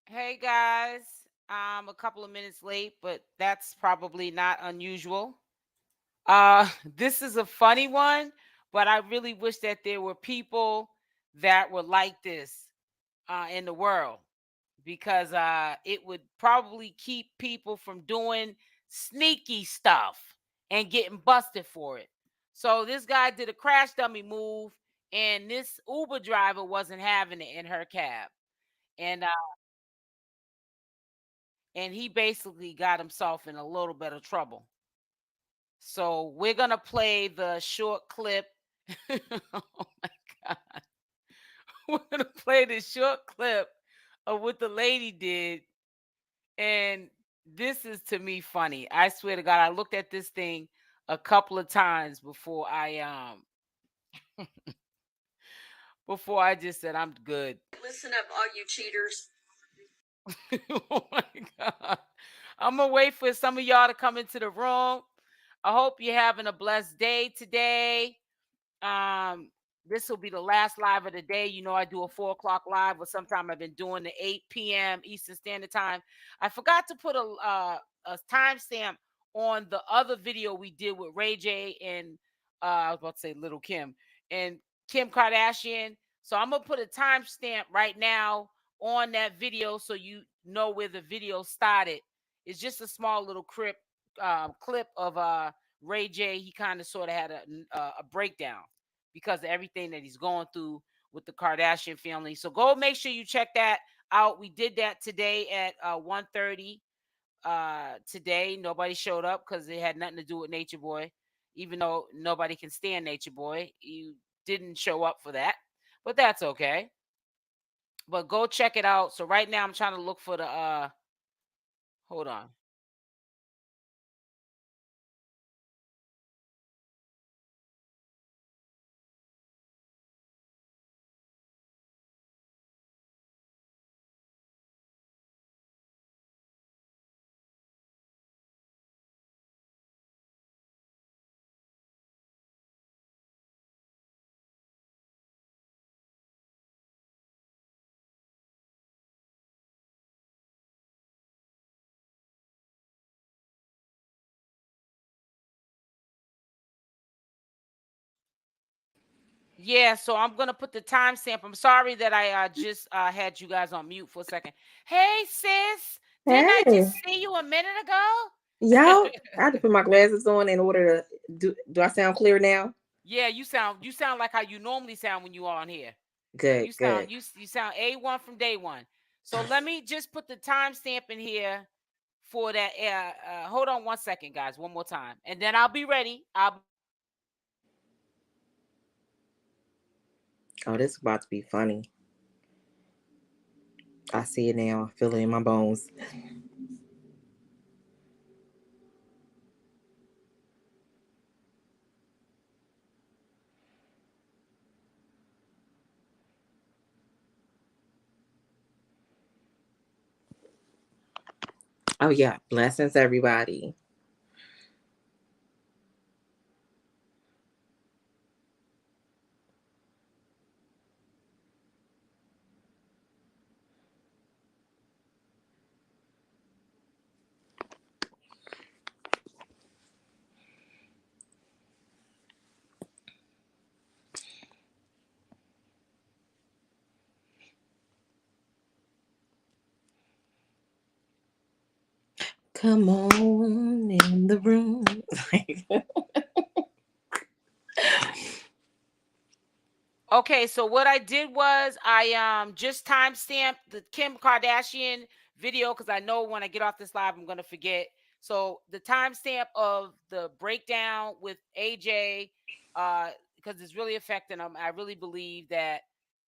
Hey guys, I'm a couple of minutes late, but that's probably not unusual. This is a funny one, but I really wish that there were people that were like this in the world because it would probably keep people from doing sneaky stuff and getting busted for it. So this guy did a crash dummy move, and this Uber driver wasn't having it in her cab, and he basically got himself in a little bit of trouble. So we're gonna play the short clip. Oh my god. We're gonna play the short clip of what the lady did. And this is to me funny. I swear to God, I looked at this thing a couple of times before I just said I'm good. Listen up, all you cheaters. Oh my god. I'm gonna wait for some of y'all to come into the room. I hope you're having a blessed day today. Um, this will be the last live of the day. You know, I do a 4 o'clock live, but sometime I've been doing the 8 p.m. Eastern Standard Time. I forgot to put a timestamp on the other video we did with Ray J and I was about to say Little Kim and Kim Kardashian. So I'm gonna put a timestamp right now on that video so you know where the video started. It's just a small little clip of Ray J. He kind of sort of had a breakdown because of everything that he's going through with the Kardashian family. So go make sure you check that out. We did that today at 1:30. Today nobody showed up because it had nothing to do with Nature Boy, even though nobody can stand Nature Boy. You didn't show up for that, but that's okay. But go check it out. So right now I'm trying to look for the hold on. Yeah, so I'm gonna put the timestamp. I'm sorry that I just had you guys on mute for a second. Hey sis, didn't I Hey, just see you a minute ago? y'all, I had to put my glasses on in order to do I sound clear now? Yeah, you sound like how you normally sound when you are on here. Good, You good. sound you sound A1 from day one. So let me just put the timestamp in here for that. Hold on one second, guys. One more time, and then I'll be ready. I'll Oh, this is about to be funny. I see it now. I feel it in my bones. Oh yeah, blessings everybody. Come on in the room. Okay, so what I did was I just timestamped the Kim Kardashian video because I know when I get off this live I'm gonna forget. So the timestamp of the breakdown with AJ, because it's really affecting him. I really believe that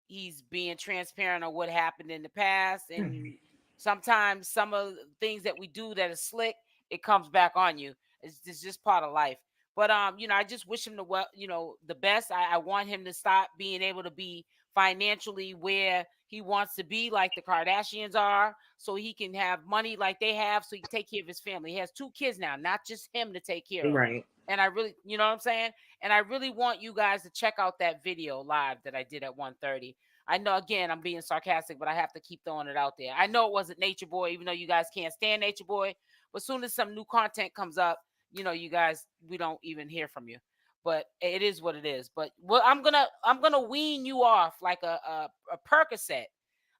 he's being transparent on what happened in the past, and sometimes some of the things that we do that is slick, it comes back on you. It's just part of life. But I just wish him the best. I want him to stop being able to be financially where he wants to be, like the Kardashians are, so he can have money like they have, so he can take care of his family. He has 2 kids now, not just him to take care of. Right. And I really, you know what I'm saying? And I really want you guys to check out that video live that I did at 1:30. I know, again, I'm being sarcastic, but I have to keep throwing it out there. I know it wasn't Nature Boy, even though you guys can't stand Nature Boy. But as soon as some new content comes up, you know, you guys, we don't even hear from you. But it is what it is. But I'm gonna wean you off like a Percocet.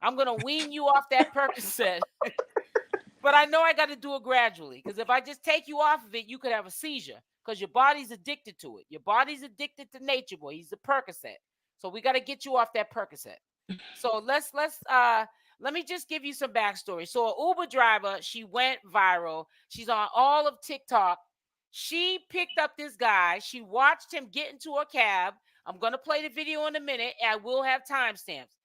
I'm gonna wean you off that Percocet. But I know I got to do it gradually, because if I just take you off of it, you could have a seizure because your body's addicted to it. Your body's addicted to Nature Boy. He's the Percocet. So we got to get you off that Percocet. So let me just give you some backstory. So an Uber driver, she went viral. She's on all of TikTok. She picked up this guy. She watched him get into a cab. I'm going to play the video in a minute, and I will have timestamps.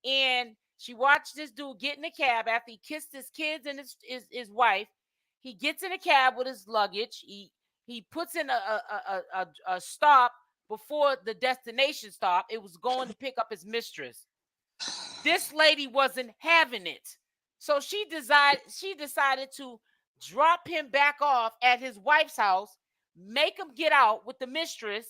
And she watched this dude get in a cab after he kissed his kids and his wife. He gets in a cab with his luggage. He puts in a stop before the destination stop. It was going to pick up his mistress. This lady wasn't having it. So she decided to drop him back off at his wife's house, make him get out with the mistress,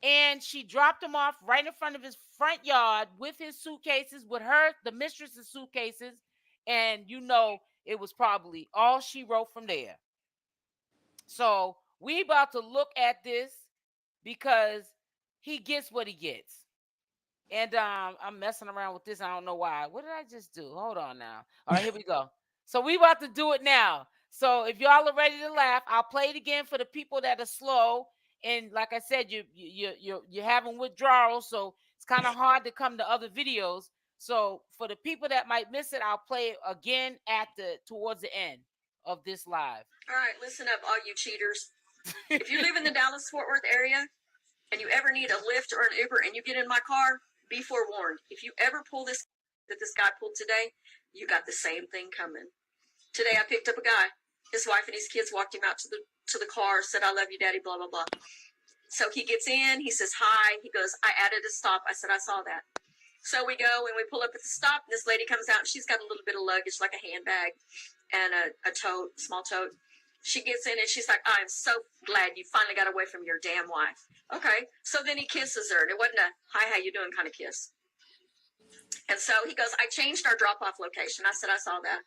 and she dropped him off right in front of his front yard with his suitcases, with the mistress's suitcases, and you know it was probably all she wrote from there. So we about to look at this because he gets what he gets. And I'm messing around with this. I don't know why. What did I just do? Hold on now. All right, here we go. So we about to do it now. So if y'all are ready to laugh, I'll play it again for the people that are slow. And like I said, you're having withdrawal, so it's kind of hard to come to other videos. So for the people that might miss it, I'll play it again towards the end of this live. All right, listen up, all you cheaters. If you live in the Dallas-Fort Worth area and you ever need a Lyft or an Uber and you get in my car, be forewarned. If you ever pull this guy pulled today, you got the same thing coming. Today I picked up a guy. His wife and his kids walked him out to the car, said, "I love you, Daddy," blah, blah, blah. So he gets in, he says, "Hi." He goes, "I added a stop." I said, "I saw that." So we go and we pull up at the stop, and this lady comes out and she's got a little bit of luggage, like a handbag and a tote, small tote. She gets in and she's like, "I'm so glad you finally got away from your damn wife." Okay. So then he kisses her. And it wasn't a "hi, how you doing" kind of kiss. And so he goes, "I changed our drop-off location." I said, "I saw that."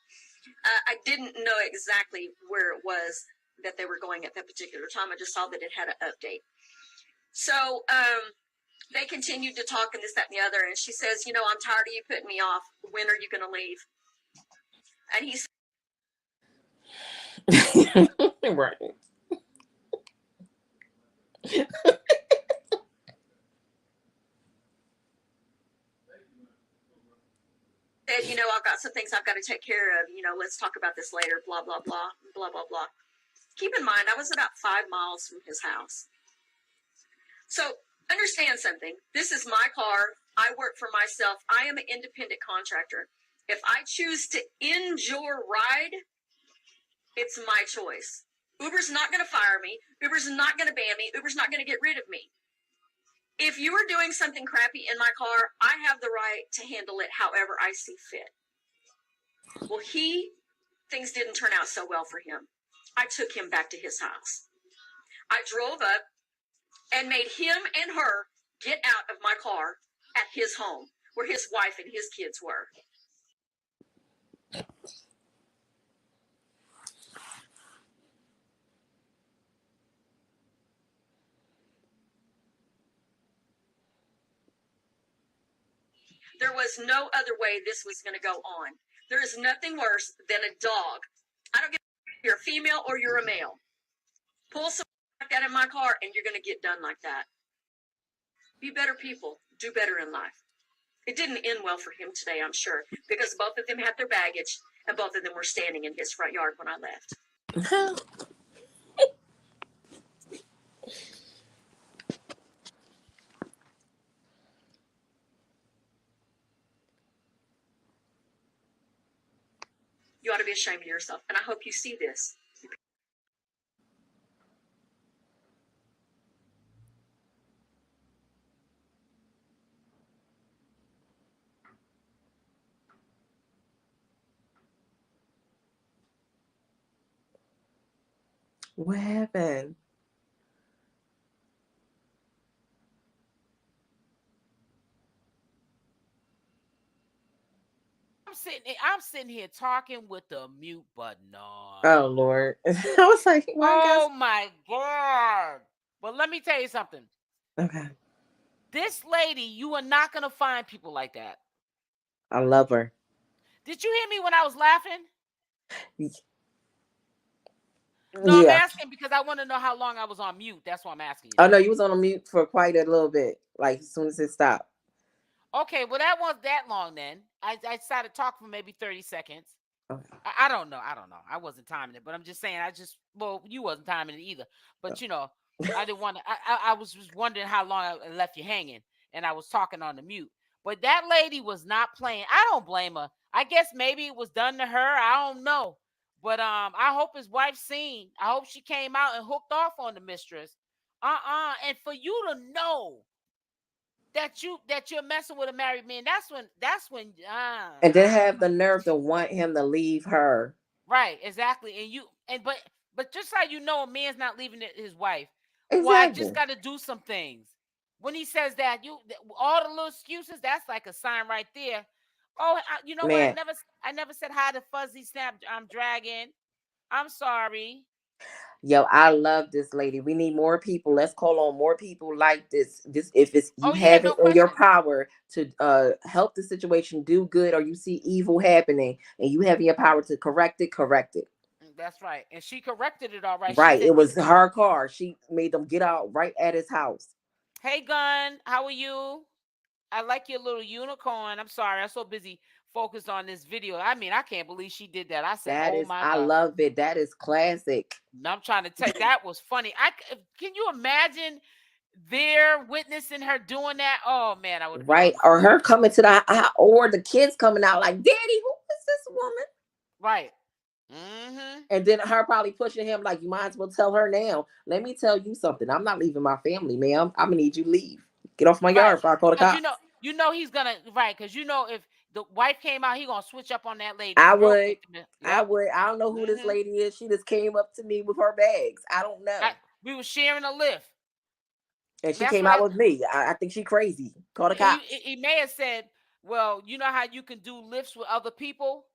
I didn't know exactly where it was that they were going at that particular time. I just saw that it had an update. So they continued to talk and this, that, and the other. And she says, "You know, I'm tired of you putting me off. When are you going to leave?" And he said, Right. "You know, I've got some things I've got to take care of. You know, let's talk about this later, blah, blah, blah, blah, blah, blah." Keep in mind, I was about 5 miles from his house. So understand something. This is my car. I work for myself. I am an independent contractor. If I choose to end your ride, it's my choice. Uber's not going to fire me. Uber's not going to ban me. Uber's not going to get rid of me. If you are doing something crappy in my car, I have the right to handle it however I see fit. Well, things didn't turn out so well for him. I took him back to his house. I drove up and made him and her get out of my car at his home, where his wife and his kids were. There was no other way this was going to go on. There is nothing worse than a dog. I don't care if you're a female or you're a male. Pull something like that in my car and you're going to get done like that. Be better people. Do better in life. It didn't end well for him today, I'm sure, because both of them had their baggage and both of them were standing in his front yard when I left. You ought to be ashamed of yourself, and I hope you see this. What happened? I'm sitting here talking with the mute button on. Oh Lord. I was like, why guys? Oh my God. But let me tell you something. Okay. This lady, you are not gonna find people like that. I love her. Did you hear me when I was laughing? No, I'm Yeah. asking because I want to know how long I was on mute. That's why I'm asking you Oh that. no, you was on a mute for quite a little bit. Like as soon as it stopped. Okay, well that wasn't that long then. I started talking for maybe 30 seconds. Okay. I don't know. I don't know. I wasn't timing it, but I'm just saying. Well, you wasn't timing it either. But I didn't want to. I was just wondering how long I left you hanging, and I was talking on the mute. But that lady was not playing. I don't blame her. I guess maybe it was done to her. I don't know. But I hope his wife seen. I hope she came out and hooked off on the mistress. And for you to know that you're messing with a married man, that's when And then have the nerve to want him to leave her. right, exactly. But just how you know a man's not leaving his wife. Well, I just Exactly. got to do some things. When he says that, all the little excuses, that's like a sign right there. Oh, you know what? Man. I never said hi to Fuzzy Snap. I'm dragging. I'm sorry. Yo, I love this lady. We need more people. Let's call on more people like this. This, if it's you Oh yeah, have no it in your question. power to help the situation do good, or you see evil happening and you have your power to correct it, correct it. That's right. And she corrected it all right. She Right. said, It was her car. She made them get out right at his house. "Hey, Gun, how are you? I like your little unicorn. I'm sorry, I'm so busy focused on this video. I mean, I can't believe she did that. I said, That "Oh is, my I God." love it. That is classic. I'm trying to tell you, that was funny. Can you imagine their witnessing her doing that? Oh man, I Right. would Or her coming to or the kids coming out like, Daddy, who is this woman? right. Mm-hmm. And then her probably pushing him like, you might as well tell her now. Let me tell you something. I'm not leaving my family, ma'am. I'm gonna need you to leave. Get off my Right. yard before I call the Because cops. he's gonna right, because if the wife came out, he gonna switch up on that lady I real would. quick. I Yep. would. I don't know who this Mm-hmm. lady is. She just came up to me with her bags. I don't know. We were sharing a lift. And she That's came what out with me. I think she crazy. Call the cops. he may have said, well, you know how you can do lifts with other people?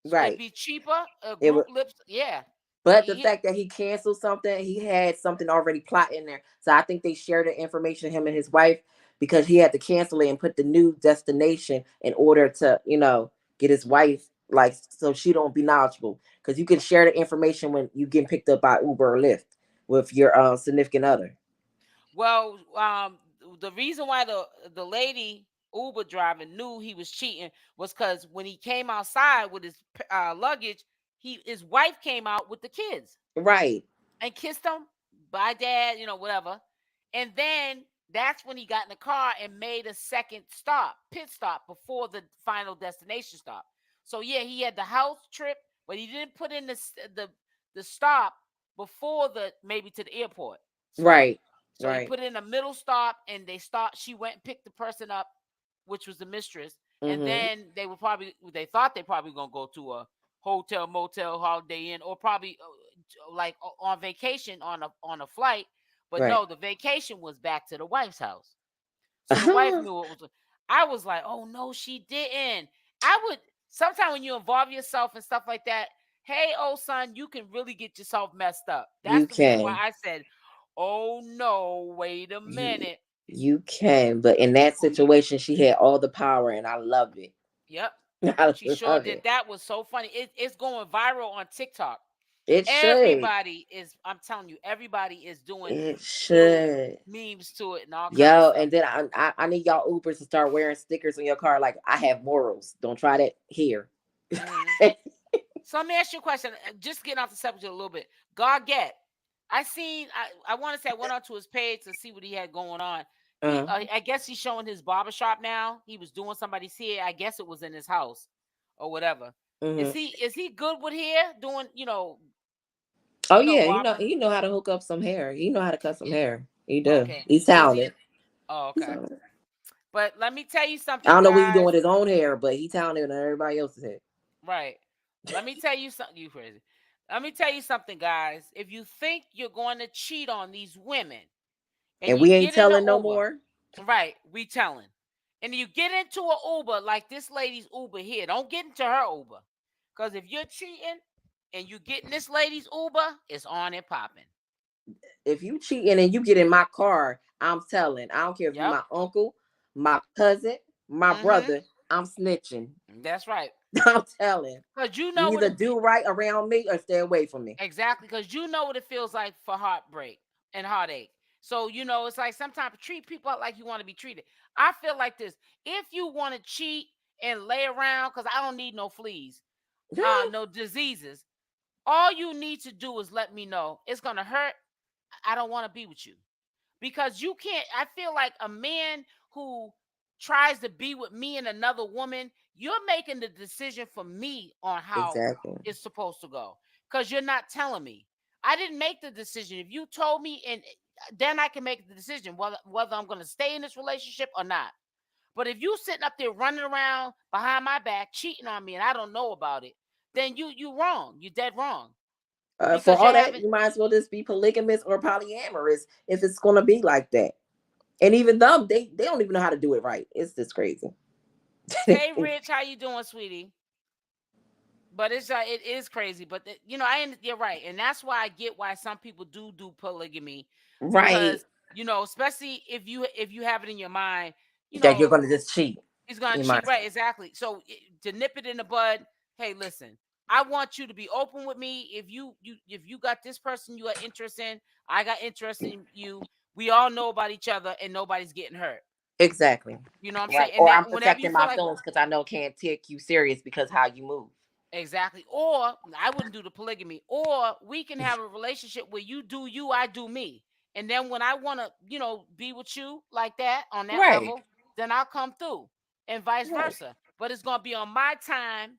So it'd Right. be cheaper, It group was. lifts. Yeah. But the fact that he canceled something, he had something already plot in there. So I think they shared the information, him and his wife, because he had to cancel it and put the new destination in order to, get his wife, like, so she don't be knowledgeable. Because you can share the information when you get picked up by Uber or Lyft with your significant other. Well, the reason why the lady Uber driver knew he was cheating was because when he came outside with his luggage, his wife came out with the kids Right. and kissed him. Bye, Dad. Whatever. And then that's when he got in the car and made a second pit stop before the final destination stop. So yeah, he had the house trip, but he didn't put in the stop before maybe to the airport stop. Right. So he Right. put in a middle stop, and she went and picked the person up, which was the mistress, and Mm-hmm. then they thought they probably gonna go to a hotel, motel, Holiday Inn, or probably like on vacation on a flight. But Right. no, the vacation was back to the wife's house. So the wife knew it was. I was like, oh no, she didn't. I would sometimes when you involve yourself and stuff like that. Hey, old son, you can really get yourself messed up. That's You the reason why can. I said, oh no, wait a You minute. you can. But in that situation, she had all the power, and I love it. Yep, I she sure love did. it. That was so funny. It's going viral on TikTok. It should. Everybody is. I'm telling you, everybody is doing It little should. memes to it and all kind of Yo, stuff. and then I need y'all Ubers to start wearing stickers on your car like I have morals. Don't try that here. Mhm. So let me ask you a question. Just getting off the subject a little bit. Gargett, I want to say I went onto his page to see what he had going on. uh, I guess he's showing his barbershop now. He was doing somebody's hair. I guess it was in his house or whatever. hmm Is he good with hair? Doing, Oh yeah, barber. he know how to hook up some hair. He know how to cut some hair. He do. Okay. He's Is he talented. Oh, He's okay. talented. But let me tell you I something, don't know what he's doing guys. with his own hair, but he talented than everybody else's hair. Right. Let me tell you something. You crazy. Let me tell you something, guys. If you think you're going to cheat on these women and And you we ain't get in an telling no Uber, more. right? We telling. and you get into an Uber like this lady's Uber here. Don't get into her Uber. Because if you're cheating and you get in this lady's Uber, it's on and popping. If you cheating and you get in my car, I'm telling. I don't care if you're Yep. my uncle, my cousin, my brother. I'm snitching. That's right. I'm telling. Because you know You what either it do right around me or stay away from me. exactly. Because you know what it feels like for heartbreak and heartache. So it's like sometimes treat people like you want to be treated. I feel like this. If you want to cheat and lay around, because I don't need no fleas, no diseases. All you need to do is let me know. It's gonna hurt. I don't want to be with you. Because you can't. I feel like a man who tries to be with me and another woman, you're making the decision for me on how Exactly. it's supposed to go, because you're not telling me. I didn't make the decision. If you told me, and then I can make the decision whether I'm going to stay in this relationship or not. But if you sitting up there running around behind my back cheating on me and I don't know about it, then you wrong. You're dead wrong. For Because you all that, haven't. you might as well just be polygamous or polyamorous if it's going to be like that. And even them, they don't even know how to do it right. It's just crazy. Hey, Rich, how you doing, sweetie? But it is crazy. But you're right, and that's why I get why some people do polygamy, Right. because especially if you have it in your mind, That you're going to just cheat. he's gonna You cheat, might. right? Exactly. So to nip it in the bud, hey, listen, I want you to be open with me. If you got this person you got interest in, I got interest in you. We all know about each other, and nobody's getting hurt. Exactly. You know what I'm Right. saying? And Or that I'm whenever you protecting feel my like. feelings because I know can't take you serious because how you move. Exactly. Or I wouldn't do the polygamy. Or we can have a relationship where you do you, I do me. And then when I want to, be with you like that on that Right. level, then I'll come through, and vice Right. versa. But it's going to be on my time.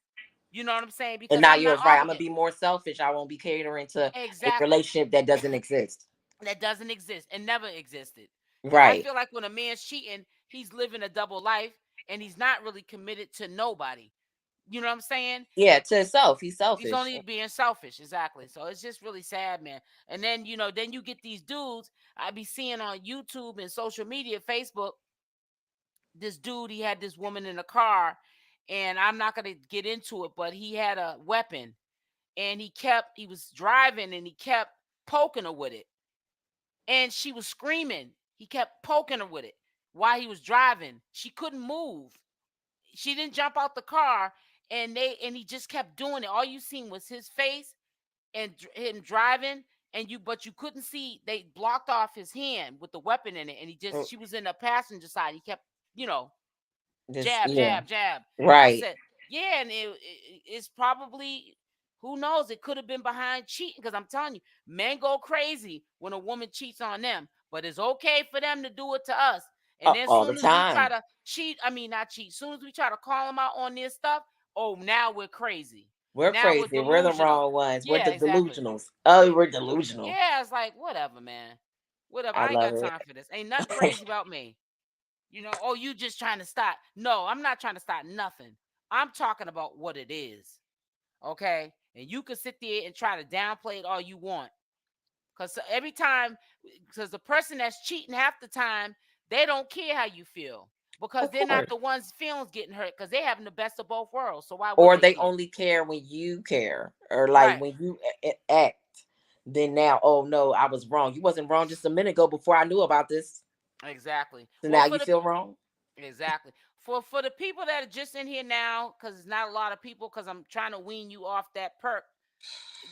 You know what I'm saying? And Because now I'm you're not right. I'm gonna obligated. be more selfish. I won't be catering to a Exactly. relationship that doesn't exist. That doesn't exist and never existed. And I Right. feel like when a man's cheating, he's living a double life and he's not really committed to nobody. You know what I'm saying? Yeah, to himself. He's He's selfish. only being selfish, exactly. So it's just really sad, man. And then then you get these dudes I be seeing on YouTube and social media, Facebook. This dude, he had this woman in a car, and I'm not gonna get into it, but he had a weapon, and he was driving, and he kept poking her with it, and she was screaming. He kept poking her with it while he was driving. She couldn't move. She didn't jump out the car, and he just kept doing it. All you seen was his face and him driving, but you couldn't see. They blocked off his hand with the weapon in it, and Mm, she was in the passenger side. He kept, Just jab, yeah. jab, jab. I Right. said, yeah, and it's probably, who knows? It could have been behind cheating, because I'm telling you, men go crazy when a woman cheats on them, but it's okay for them to do it to us. And then All the soon as we try time. to cheat, I mean not cheat, soon as we try to call them out on this stuff, oh, now we're crazy. We're Now we're crazy. We're the delusional. wrong ones. We're Yeah, the exactly. delusionals. Oh, we're delusional. Yeah, it's like, whatever, man. Whatever. I I ain't love got it. time for this. Ain't nothing crazy about me. Oh, you just trying to stop. No, I'm not trying to stop nothing. I'm talking about what it is. Okay? And you can sit there and try to downplay it all you want. Because the person that's cheating half the time, they don't care how you feel. Because Of they're not course. the ones feelings getting hurt, because they're having the best of both worlds. So why would Or they they care? only care when you care. Or like Right. when you act. Then now, oh no, I was wrong. You wasn't wrong just a minute ago before I knew about this. Exactly. So Well, now for you the feel wrong? Exactly. For the people that are just in here now, because it's not a lot of people, because I'm trying to wean you off that perk,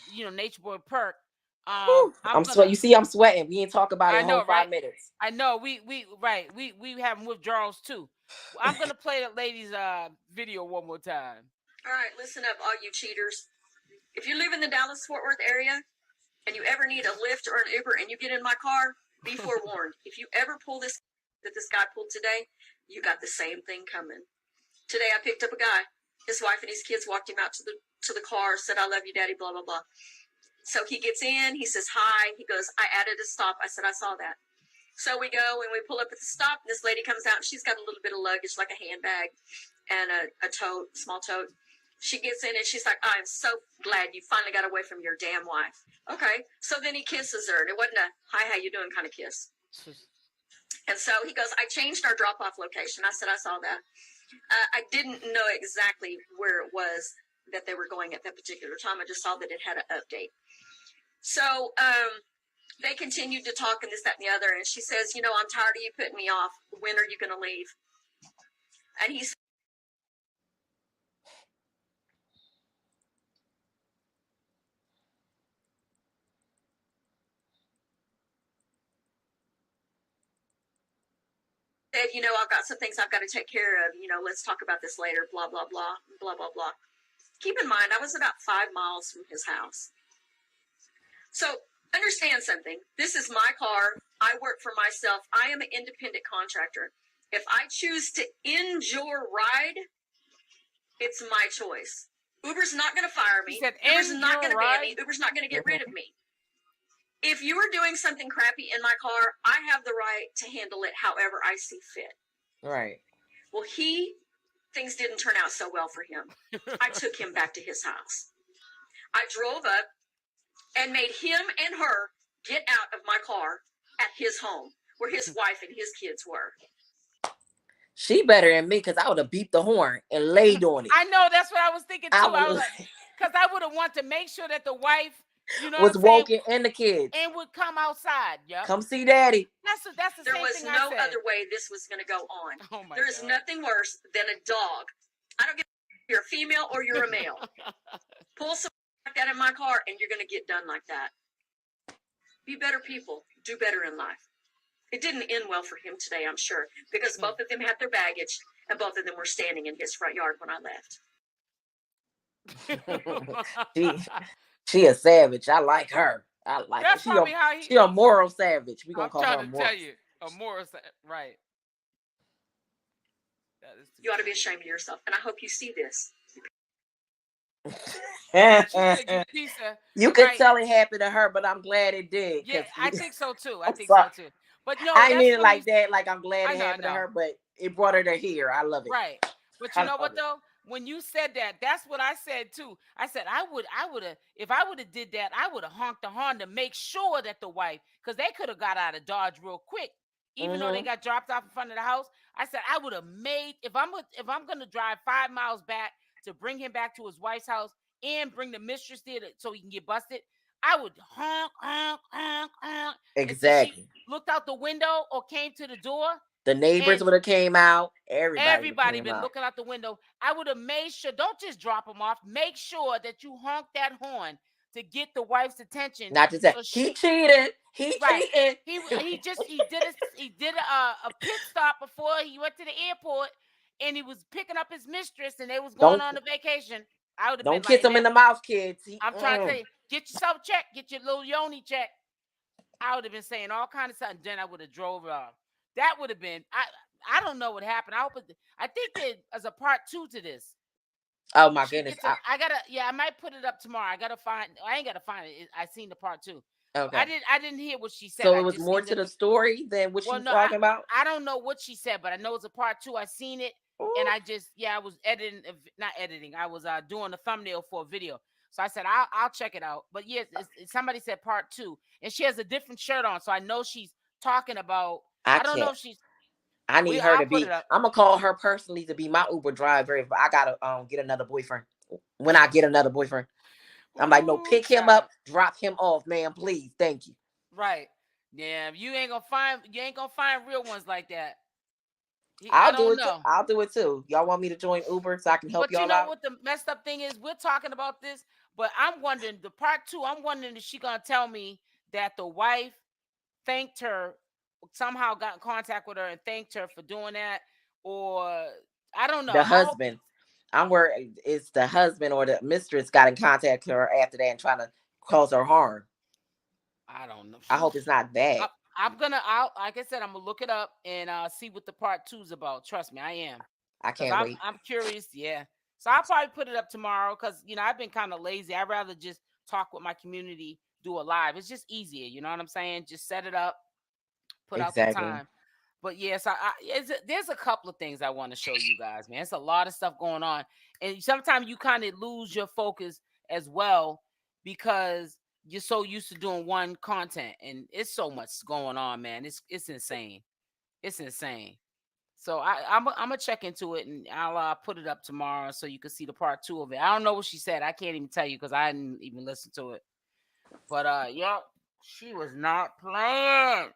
Nature Boy perk. Whew. I'm You gonna. see, I'm sweating. We ain't talk about it I in whole know, right? 5 minutes. I know. We right. We having withdrawals too. I'm gonna play that lady's video one more time. All right, listen up, all you cheaters. If you live in the Dallas-Fort Worth area and you ever need a Lyft or an Uber and you get in my car, be forewarned. If you ever pull this that this guy pulled today, you got the same thing coming. Today I picked up a guy. His wife and his kids walked him out to the car, said, "I love you, Daddy," blah, blah, blah. So he gets in, he says hi. He goes, "I added a stop." I said, "I saw that." So we go and we pull up at the stop, and this lady comes out, and she's got a little bit of luggage, like a handbag and a tote, small tote. She gets in and she's like, "I'm so glad you finally got away from your damn wife." Okay. So then he kisses her, and it wasn't a "hi, how you doing" kind of kiss. And so he goes, I changed our drop-off location. I said, I saw that. I didn't know exactly where it was that they were going at that particular time. I just saw that it had an update. So they continued to talk and this, that, and the other. And she says, you know, I'm tired of you putting me off. When are you going to leave? And he said, you know, I've got some things I've got to take care of. You know, let's talk about this later, blah, blah, blah, blah, blah, blah. Keep in mind, I was about 5 miles from his house. So understand something. This is my car. I work for myself. I am an independent contractor. If I choose to end your ride, it's my choice. Uber's not going to fire me. Uber's not going to ban me. Uber's not going to get rid of me. If you are doing something crappy in my car, I have the right to handle it however I see fit. Right. Well, things didn't turn out so well for him. I took him back to his house. I drove up and made him and her get out of my car at his home where his wife and his kids were. She better than me because I would have beeped the horn and laid on it. I know, that's what I was thinking too. I was like, because I would have wanted to make sure that the wife, you know, was woken and the kids and would come outside. Yep. Come see daddy. That's the there same was thing no I said. other way this was going to go on. Oh my there is God. nothing worse than a dog. I don't give if you're a female or you're a male. Pull something like that in my car and you're going to get done like that. Be better people. Do better in life. It didn't end well for him today, I'm sure, because both of them had their baggage and both of them were standing in his front yard when I left. She a savage. I like her. I like That's her. probably how she a moral savage. We gonna call her a moral. Tell you, a moral right. You ought to be ashamed of yourself, and I hope you see this. You could tell it happened to her, but I'm glad it did. Yeah, I think so too. I think so too. But no, I mean it like that. Like I'm glad it happened to her, but it brought her to here. I love it. Right. But you know what though? When you said that, that's what I said too. I said I would have, if I would have did that, I would have honked the horn to make sure that the wife, because they could have got out of Dodge real quick, even though they got dropped off in front of the house. I said I would have made, if I'm gonna drive 5 miles back to bring him back to his wife's house and bring the mistress there so he can get busted, I would honk, honk, honk, honk. Exactly. She looked out the window or came to the door. The neighbors would have came out. Everybody been looking out the window. I would have made sure, don't just drop him off. Make sure that you honk that horn to get the wife's attention. Not just that. He cheated. He cheated. He did a pit stop before he went to the airport, and he was picking up his mistress, and they was going on a vacation. I would have don't kiss him in the mouth, kids. I'm trying to tell you, get yourself checked, get your little yoni checked. I would have been saying all kinds of stuff. And then I would have drove off. That would have been. I don't know what happened. I think there's a part 2 to this. Oh my goodness! I might put it up tomorrow. I ain't gotta find it. I seen the part 2. Okay. I didn't hear what she said. So it was more to the story than what she was talking about? I don't know what she said, but I know it's a part 2. I seen it. Ooh. And I was not editing. I was doing a thumbnail for a video. So I said, I'll check it out. But yes, somebody said part 2. And she has a different shirt on. So I know she's talking about, I don't know if she's. I need her to be, I'm going to call her personally to be my Uber driver if I got to get another boyfriend. When I get another boyfriend. I'm like, no, pick him up, drop him off, man, please. Thank you. Right. Yeah, you ain't gonna find real ones like that. I'll do it too. Y'all want me to join Uber so I can help y'all out? But you know what the messed up thing is? We're talking about this, but I'm wondering, the part 2, I'm wondering if she gonna tell me that the wife thanked her, somehow got in contact with her and thanked her for doing that, or I don't know. The husband. I'm worried it's the husband or the mistress got in contact with her after that and trying to cause her harm. I don't know. I hope it's not that. Like I said, I'm gonna look it up and see what the part 2 is about. Trust me, I am. I can't wait. I'm curious. Yeah. So I'll probably put it up tomorrow because I've been kind of lazy. I'd rather just talk with my community, do a live. It's just easier. You know what I'm saying? Just set it up, put out the time. But yes, there's a couple of things I want to show you guys, man. It's a lot of stuff going on. And sometimes you kind of lose your focus as well because you're so used to doing one content. And it's so much going on, man. It's insane. It's insane. So I'm gonna check into it, and I'll put it up tomorrow so you can see the part 2 of it. I don't know what she said. I can't even tell you because I didn't even listen to it. But yep, she was not playing.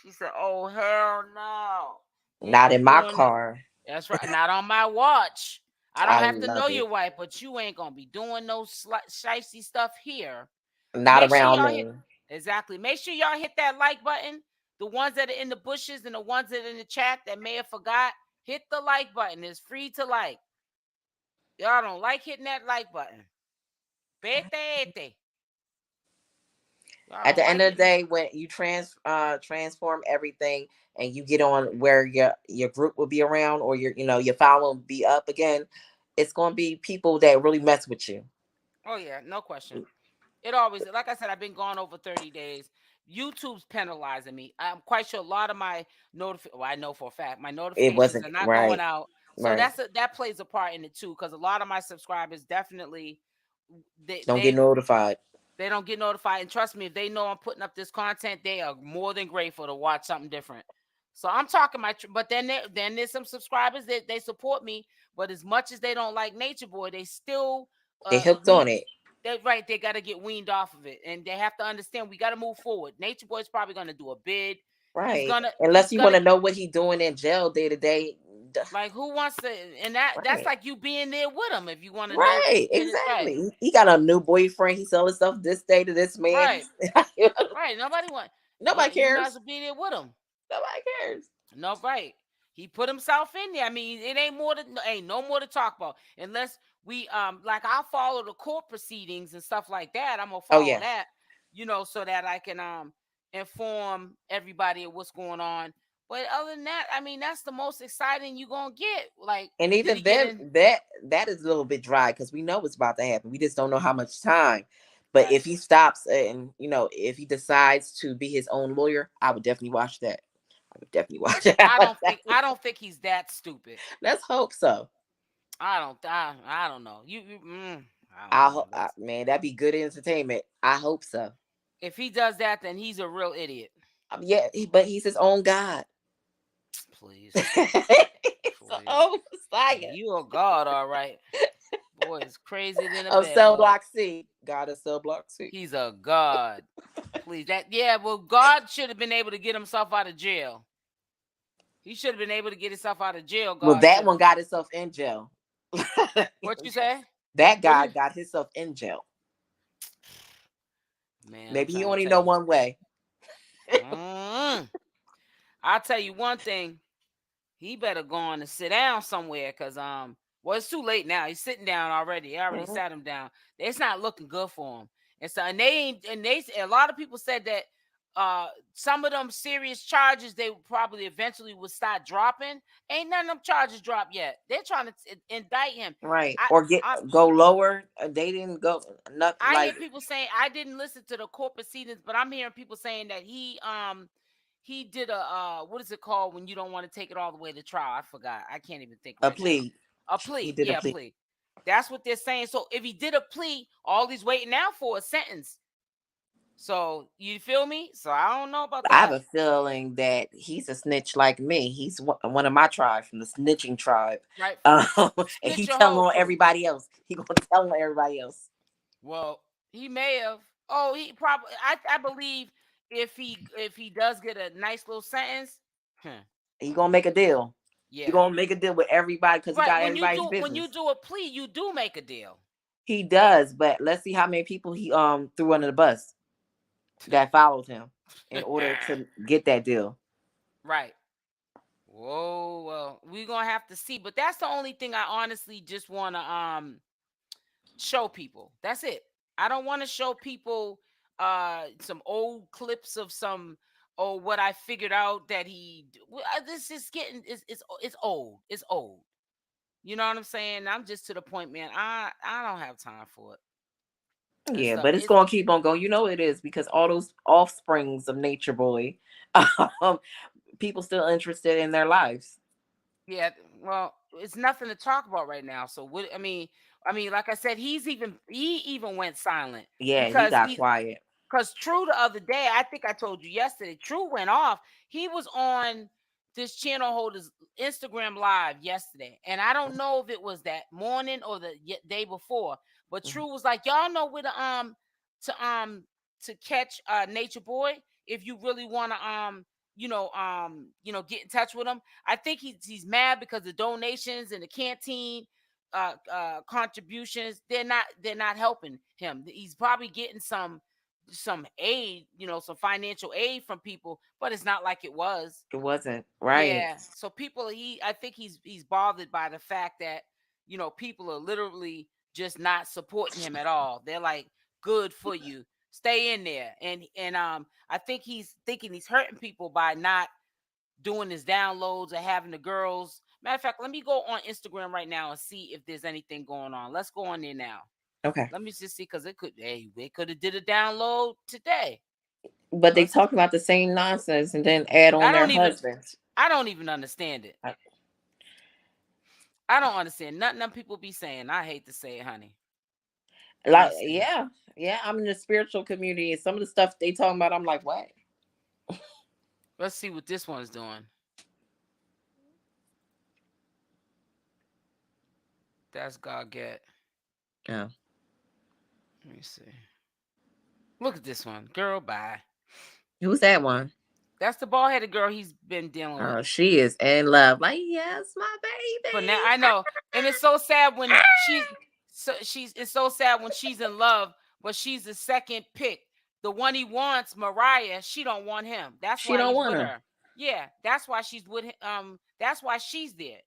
She said, "Oh hell no, ain't Not no in my doing it." car. That's right. Not on my watch. I don't I have to know love your it. wife, but you ain't gonna be doing no shicey stuff here. Not Make sure around y'all hit me. exactly. Make sure y'all hit that like button. The ones that are in the bushes and the ones that are in the chat that may have forgot, hit the like button. It's free to like. Y'all don't like hitting that like button. Bete. Y'all At don't the end like of the hitting. day, when you transform everything and you get on where your group will be around, or your following will be up again, it's gonna be people that really mess with you. Oh yeah, no question. It always, like I said, I've been gone over 30 days. YouTube's penalizing me. I'm quite sure a lot of my well, I know for a fact my It notifications wasn't are not going right. out. So Right. that plays a part in it too, because a lot of my subscribers definitely they Don't get they notified. they don't get notified. And trust me, if they know I'm putting up this content, they are more than grateful to watch something different. So I'm talking but then there's some subscribers that they support me, but as much as they don't like Nature Boy, they still They hooked we on it. that right, they got to get weaned off of it, and they have to understand we got to move forward. Nature Boy's probably going to do a bid. He's Right. gonna he's Unless you want gonna to know what he's doing in jail day to day. like who wants to, and that's Right. like you being there with him if you want to know Right. business. Right, Exactly. He got a new boyfriend. He selling stuff this day to this man. right, right. Nobody want Nobody you might as cares. well be there with him. Nobody cares. No, right. He put himself in there. I mean, it ain't no more to talk about unless we like I'll follow the court proceedings and stuff like that. I'm gonna Oh follow yeah. that, so that I can inform everybody of what's going on. But other than that, I mean, that's the most exciting you gonna get. Like, And did he even get then, in? that is a little bit dry because we know what's about to happen. We just don't know how much time. But Right. if he stops and if he decides to be his own lawyer, I would definitely watch that. I would definitely watch it. I don't think he's that stupid. Let's hope so. I don't know. I don't know. Man, that'd be good entertainment. I hope so. If he does that, then he's a real idiot. Yeah, but he's his own God. Please. He's his Please. own Messiah You a god, all right. Boy, it's crazy than a of bed Cell bug. Block C. God of Cell Block C. He's a god. Please. Well, God should have been able to get himself out of jail. He should have been able to get himself out of jail. Well, God that should one have. got himself in jail. What you say? That What guy you got himself in jail. Man, I'm Maybe he trying to only tell know you. one way. Mm. I'll tell you one thing. He better go on and sit down somewhere because well, it's too late now. He's sitting down already. I already Mhm. sat him down. It's not looking good for him. And so and they ain't and they a lot of people said that some of them serious charges they probably eventually would start dropping. Ain't none of them charges dropped yet. They're trying to indict him. Right. I Or I go lower. They didn't go nothing I hear like. people saying I didn't listen to the court proceedings, but I'm hearing people saying that he did a what is it called when you don't want to take it all the way to trial? I forgot. I can't even think A right now. plea. A He plea. did a Yeah, a plea. plea. That's what they're saying. So if he did a plea, all he's waiting now for a sentence. So you feel me? So I don't know about I have that. a feeling that he's a snitch like me. He's one of my tribe from the snitching tribe. Right? And he Snitch your telling whole on crew. everybody else. He gonna tell on everybody else. Well, he may have. Oh, he probably. I believe if he does get a nice little sentence, He gonna make a deal. He yeah. gonna make a deal with everybody because he Right. got When everybody's you business. do a plea, you do make a deal. He does, but let's see how many people he threw under the bus that followed him in order to get that deal. Right. Whoa, well, we're gonna have to see. But that's the only thing I honestly just wanna show people. That's it. I don't want to show people some old clips of some what I figured out that this is getting it's old. It's old. You know what I'm saying? I'm just to the point, man. I don't have time for it. It's Yeah, the but it's it's gonna keep on going. You know it is because all those offsprings of Nature Boy, um, people still interested in their lives. Yeah, well, it's nothing to talk about right now. So what I mean, like I said, he even went silent Yeah, he because got he quiet. because True the other day, I think I told you yesterday, True went off. He was on this channel holder's Instagram live yesterday, and I don't know if it was that morning or the day before, but True was like, y'all know where to catch Nature Boy if you really want to get in touch with him. I think he's mad because the donations and the canteen contributions, they're not helping him. He's probably getting some aid, some financial aid from people, but it's not like it was. It wasn't, right. Yeah. So people, I think he's bothered by the fact that, people are literally just not supporting him at all. They're like, good for you. Stay in there. And I think he's thinking he's hurting people by not doing his downloads or having the girls. Matter of fact, let me go on Instagram right now and see if there's anything going on. Let's go on there now. Okay. Let me just see, because they could have did a download today. But they talk about the same nonsense and then add on their husbands. I don't even understand it. I don't understand nothing them people be saying. I hate to say it, honey. Like, yeah. I'm in the spiritual community, and some of the stuff they talking about, I'm like, what? Let's see what this one's doing. That's God get. Yeah. Let me see. Look at this one. Girl, bye. Who's that one? That's the bald-headed girl he's been dealing with. Oh, she is in love. Like, yes, my baby. But now I know. And it's so sad when it's so sad when she's in love, but she's the second pick. The one he wants, Mariah, she don't want him. That's why he's with her. Yeah, that's why she's with him. That's why she's there.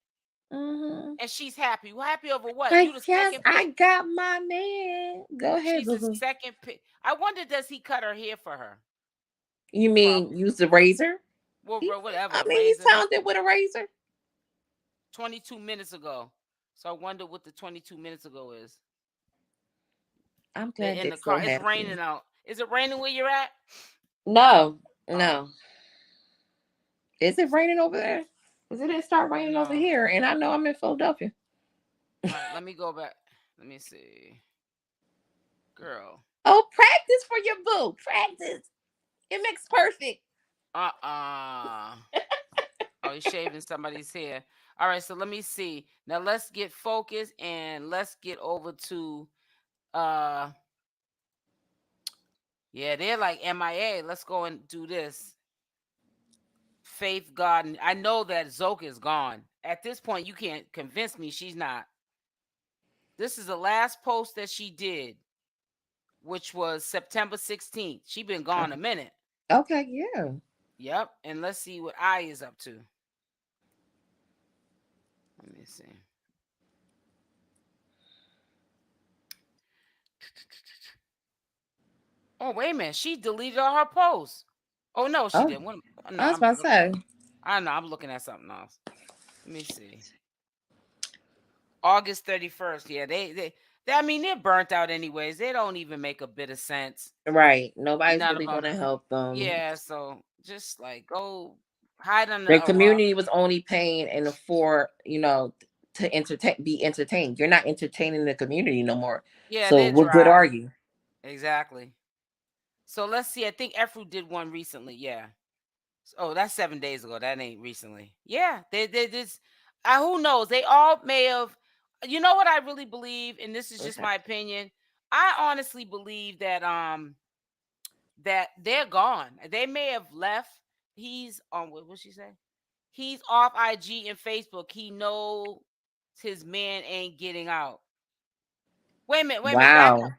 Mm-hmm. And she's happy. Well, happy over what? Like, You the yes, second pick. I got my man. Go ahead. She's the second pick. I wonder, does he cut her hair for her? You mean use the razor? Well, whatever. I mean, he's talented with a razor. 22 minutes ago. So I wonder what the 22 minutes ago is. I'm glad in the car. It's raining out. Is it raining where you're at? No. Is it raining over there? Because it didn't start raining over here, and I know I'm in Philadelphia. All right, let me go back. Let me see. Girl. Oh, practice for your boo. Practice. It makes perfect. Oh, he's shaving somebody's hair. All right, so let me see. Now let's get focused and let's get over to they're like MIA. Let's go and do this. Faith Garden. I know that Zoka is gone. At this point, you can't convince me she's not. This is the last post that she did, which was September 16th. She been gone a minute. Okay, yeah. Yep. And let's see what Iyah is up to. Let me see. Oh, wait a minute. She deleted all her posts. Oh, no, she didn't. No, I was about to say. I know. I'm looking at something else. Let me see. August 31st. Yeah, they I mean, they're burnt out anyways. They don't even make a bit of sense. Right. Nobody's really going to help them. Yeah, so just like go hide under the community was only paying and for, to be entertained. You're not entertaining the community no more. Yeah. So what good are you? Exactly. So let's see. I think Efuru did one recently. Yeah. Oh, that's 7 days ago. That ain't recently. Yeah. They this. Who knows? They all may have. You know what I really believe, and this is just my opinion. I honestly believe that that they're gone. They may have left. He's on what she say? He's off IG and Facebook. He knows his man ain't getting out. Wait a minute. Wow.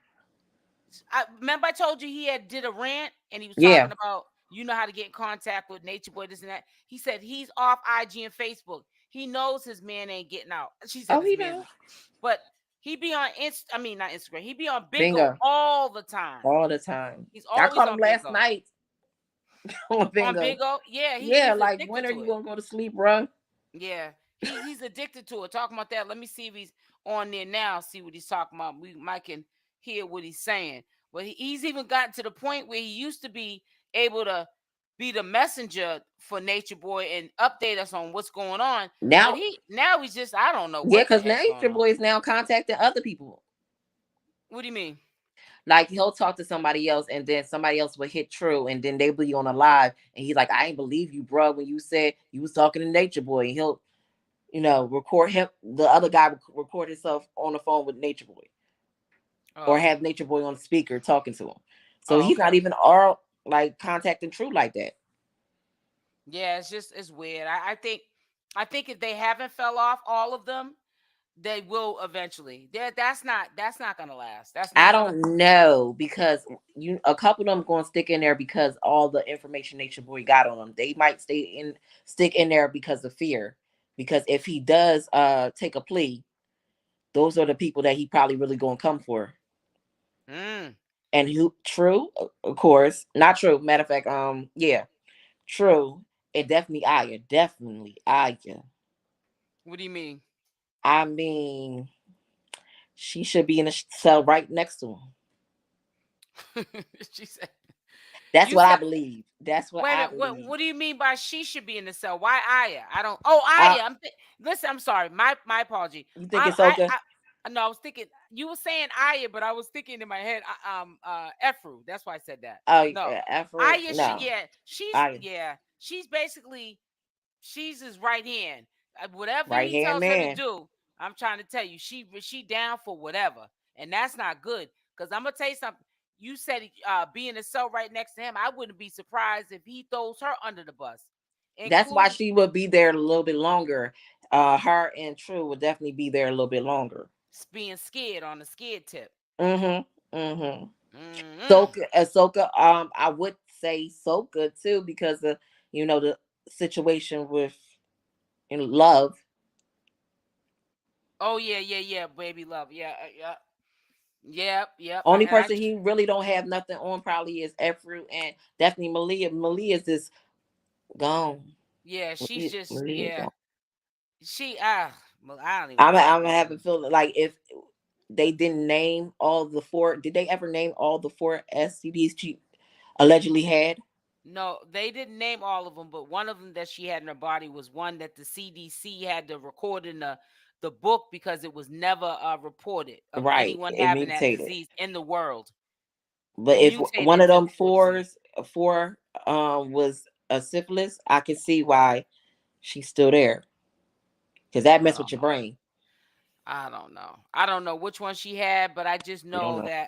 Remember I told you he had did a rant and he was talking about how to get in contact with Nature Boy, this and that. He said he's off IG and Facebook. He knows his man ain't getting out. She said, he knows. But he be on not Instagram. He be on Bingo all the time. All the time. He's always I called him last night. On Bingo. Yeah. He's like, when are you gonna go to sleep, bro? Yeah. He's addicted to it. Talking about that. Let me see if he's on there now. See what he's talking about. We might can hear what he's saying. But he's even gotten to the point where he used to be able to be the messenger for Nature Boy and update us on what's going on. Now he's just, I don't know. Yeah, because Nature Boy is now contacting other people. What do you mean? Like he'll talk to somebody else, and then somebody else will hit True, and then they'll be on a live, and he's like, "I ain't believe you, bro, when you said you was talking to Nature Boy." And he'll, record him. The other guy would record himself on the phone with Nature Boy, or Oh, have Nature Boy on the speaker talking to him. So oh, he's not okay. even all like contacting True like that. Yeah, it's weird. I think if they haven't fell off, all of them, they will eventually. That's not gonna last. That's I not gonna. don't know, because a couple of them going to stick in there because all the information Nature Boy got on them. They might stick in there because of fear. Because if he does take a plea, those are the people that he probably really going to come for. Mm, And who True, of course, not True. Matter of fact, yeah, True, and definitely Iyah. what do you mean? I mean, she should be in a cell right next to him. She said. That's You what I said. believe. That's what Wait a I minute. What believe. What do you mean by she should be in the cell? Why Aya? I don't. Oh, I, Aya. Listen. I'm sorry. My apology. you think it's okay? No, I was thinking you were saying Aya, but I was thinking in my head, Efru. That's why I said that. Oh, No, Efuru, Aya. no. I She's basically she's his right hand. Whatever right he hand tells her to man. do, I'm trying to tell you, she down for whatever, and that's not good. Because I'm gonna tell you something. You said be in the cell right next to him. I wouldn't be surprised if he throws her under the bus, That's why including she would be there a little bit longer. Her and True would definitely be there a little bit longer. being scared on the scared tip. Mm-hmm. Mm-hmm. Mm-mm. Ahsoka, I would say Soka too, because of the situation with love. Oh yeah, yeah, yeah, baby love. Yeah, yeah, yep, yep. Only And I person he really don't have nothing on probably is Efru, and definitely Malia. Malia is just gone. yeah, she's just Malia yeah. gone. Well, I don't even know. I'm having feeling like if they didn't name all the four, did they ever name all the four STDs she allegedly had? No, they didn't name all of them, but one of them that she had in her body was one that the CDC had to record in the book because it was never reported of Right, anyone it having that mutated. disease in the world. But It if one mutated of to them the disease. four was a syphilis, I can see why she's still there, because that I messed with don't your know. brain. I don't know. I don't know which one she had, but You don't know.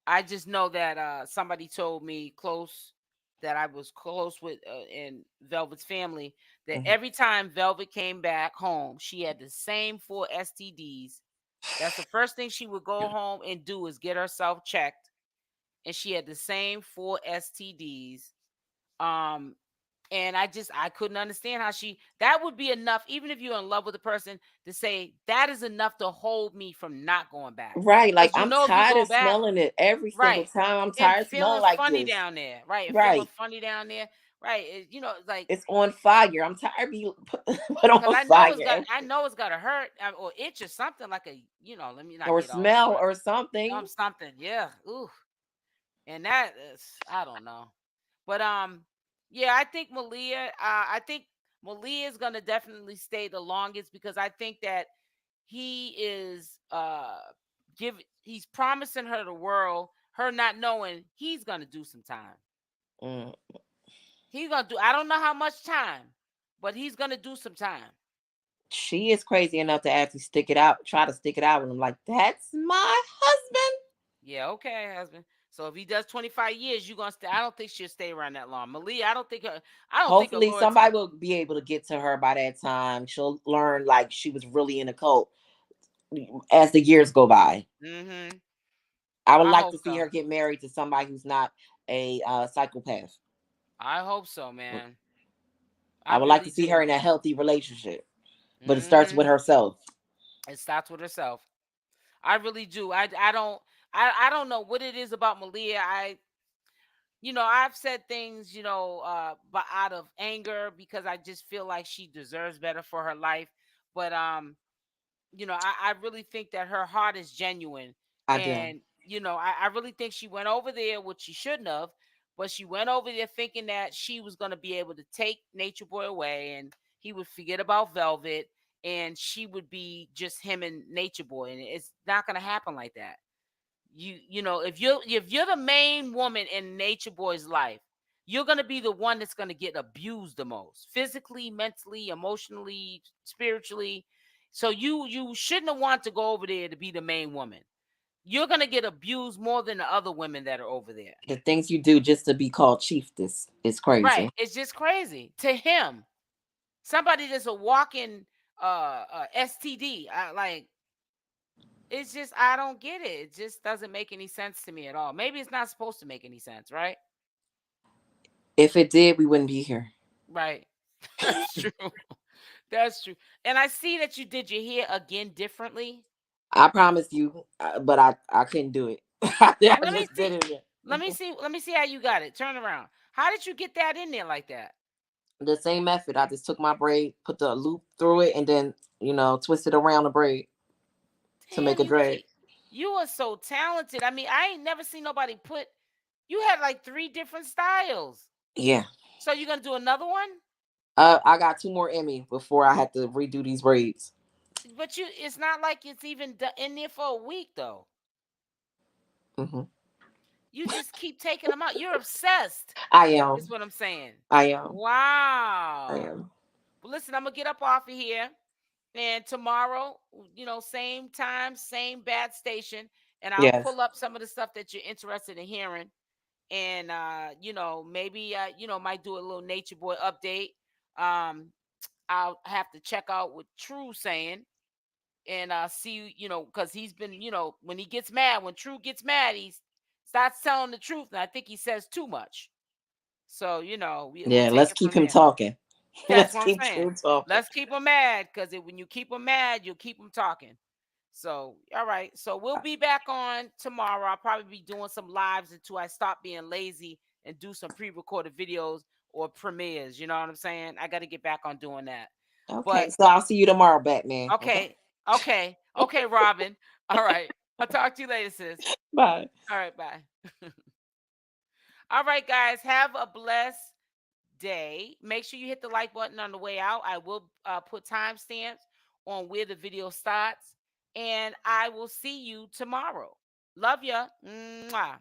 I just know that somebody told me close that I was close with in Velvet's family that Mhm. every time Velvet came back home, she had the same 4 STDs. That's the first thing she would go home and do is get herself checked, and she had the same 4 STDs. Um, and I couldn't understand how that would be enough, even if you're in love with a person, to say that is enough to hold me from not going back. Right, like Because I'm if you tired go of back, smelling it every single right, time. I'm and tired of smelling feeling like funny this. down there, right, and feeling Right, funny down there, right, like it's on fire. I'm tired of being put because on fire I know it's gotta hurt or itch or something like a let me not or get all smell or something. something, yeah, ooh, and that is I don't know. But yeah, I think Malia is gonna definitely stay the longest because I think that he is he's promising her the world, her not knowing he's gonna do some time. Mm. He's gonna do I don't know how much time, but he's gonna do some time. She is crazy enough to actually stick it out, try to stick it out with him. Like, that's my husband. Yeah, okay, husband. So if he does 25 years, you gonna stay. I don't think she'll stay around that long. Malia, I don't think her Hopefully, loyalty. somebody will be able to get to her by that time. She'll learn like she was really in a cult as the years go by. Mm-hmm. I would I like hope to see so. her get married to somebody who's not a psychopath. I hope so, man. I I would like really to see her do. in a healthy relationship, but it starts Mm-hmm. with herself. It starts with herself. I really do. I don't know what it is about Malia. I've said things, but out of anger because I just feel like she deserves better for her life. But I really think that her heart is genuine. I do. And, I really think she went over there, which she shouldn't have, but she went over there thinking that she was going to be able to take Nature Boy away and he would forget about Velvet and she would be just him and Nature Boy. And it's not going to happen like that. You know, if you're the main woman in Nature Boy's life, you're gonna be the one that's gonna get abused the most, physically, mentally, emotionally, spiritually. So you shouldn't have wanted to go over there to be the main woman. You're gonna get abused more than the other women that are over there. The things you do just to be called chiefess is crazy. Right. It's just crazy to him. Somebody that's a walking STD. Like, it's just, I don't get it. It just doesn't make any sense to me at all. Maybe it's not supposed to make any sense, right? If it did, we wouldn't be here. Right. That's true. That's true. And I see that you did your hair again differently. I promise you, but I couldn't do it. I Let me just did see. it again. Let me see how you got it. Turn around. How did you get that in there like that? The same method. I just took my braid, put the loop through it, and then twist it around the braid to make Damn, a dread. you are so talented. I mean, I ain't never seen nobody put. You had like 3 different styles. Yeah. So you gonna do another one? I got 2 more Emmy before I had to redo these braids. But it's not like it's even in there for a week though. Hmm. You just keep taking them out. You're obsessed, I is am. what I'm saying. I am. I Wow. am. Well, listen, I'm gonna get up off of here, and tomorrow, same time, same bad station, and I'll Yes. pull up some of the stuff that you're interested in hearing, and maybe might do a little Nature Boy update. Um, I'll have to check out what True saying, and see, because he's been, when he gets mad, when True gets mad, he starts telling the truth, and I think he says too much. So, we'll Yeah. take Let's it keep from him there. talking. That's Let's what I'm keep saying. True talking. Let's keep them mad, because when you keep them mad, you'll keep them talking. So, all right. So we'll be back on tomorrow. I'll probably be doing some lives until I stop being lazy and do some pre-recorded videos or premieres. You know what I'm saying? I got to get back on doing that. Okay. But So I'll see you tomorrow, Batman. Okay. okay, okay, Robin. All right. I'll talk to you later, sis. Bye. All right, bye. All right, guys. Have a blessed day. Make sure you hit the like button on the way out. I will put timestamps on where the video starts. And I will see you tomorrow. Love ya. Mwah.